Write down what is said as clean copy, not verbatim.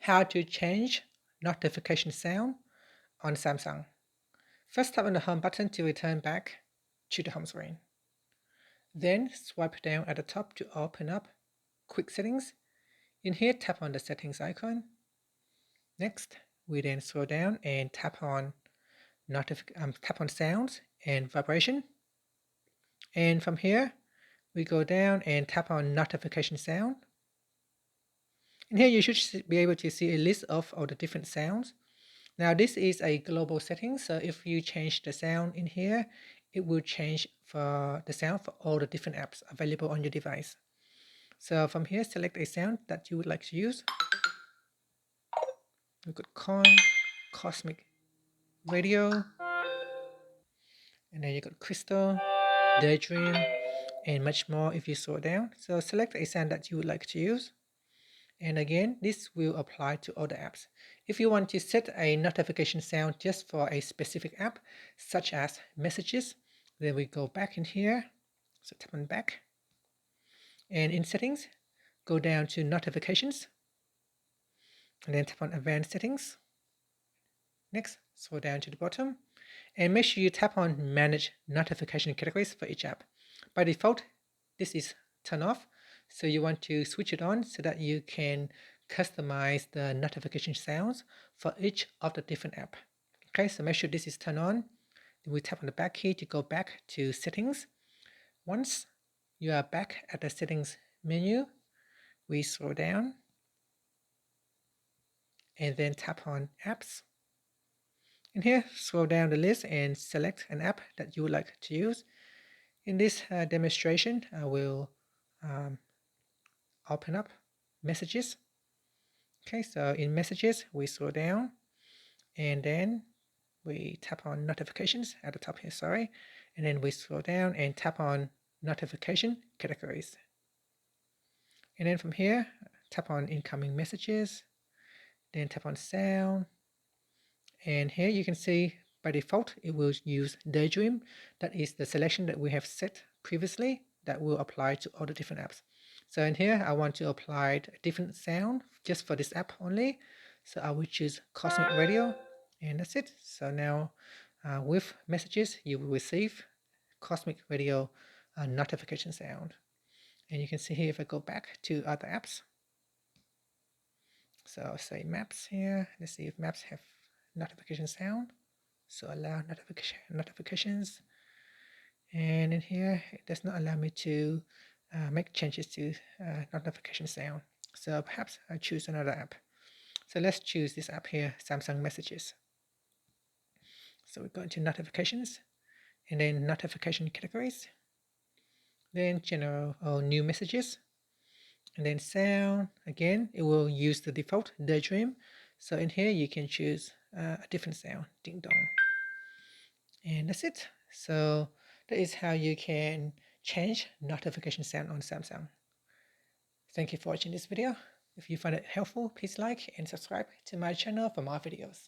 how to change notification sound on Samsung. First, tap on the home button to return back to the home screen. Then swipe down at the top to open up Quick Settings. In here, tap on the settings icon. Next, we then scroll down and tap on sounds and vibration. And from here, we go down and tap on notification sound. And here you should be able to see a list of all the different sounds. Now this is a global setting, so if you change the sound in here, it will change for the sound for all the different apps available on your device. So from here, select a sound that you would like to use. We got Cosmic Radio, and then you got Crystal, Daydream, and much more if you scroll down. So select a sound that you would like to use. And again, this will apply to all the apps. If you want to set a notification sound just for a specific app, such as messages, then we go back in here. So tap on back. And in settings, go down to notifications. And then tap on advanced settings. Next, scroll down to the bottom. And make sure you tap on manage notification categories for each app. By default, this is turned off. So you want to switch it on so that you can customize the notification sounds for each of the different apps. Okay, so make sure this is turned on. Then we tap on the back key to go back to settings. Once you are back at the settings menu, we scroll down and then tap on apps. And here, scroll down the list and select an app that you would like to use. In this demonstration, I will open up messages. Okay, so in messages, we scroll down and then we tap on notifications at the top here, sorry. And then we scroll down and tap on notification categories. And then from here, tap on incoming messages, then tap on sound. And here you can see by default, it will use Daydream. That is the selection that we have set previously that will apply to all the different apps. So in here, I want to apply a different sound just for this app only. So I will choose Cosmic Radio, and that's it. So now with messages, you will receive Cosmic Radio notification sound. And you can see here if I go back to other apps. So I'll say Maps here. Let's see if Maps have notification sound. So allow notifications. And in here, it does not allow me to make changes to notification sound. So perhaps I choose another app. So let's choose this app here, Samsung Messages. So we go into notifications and then notification categories, then general or new messages, and then sound. Again, it will use the default Daydream. So in here, you can choose a different sound, ding dong. And that's it. So that is how you can change notification sound on Samsung. Thank you for watching this video. If you find it helpful, please like and subscribe to my channel for more videos.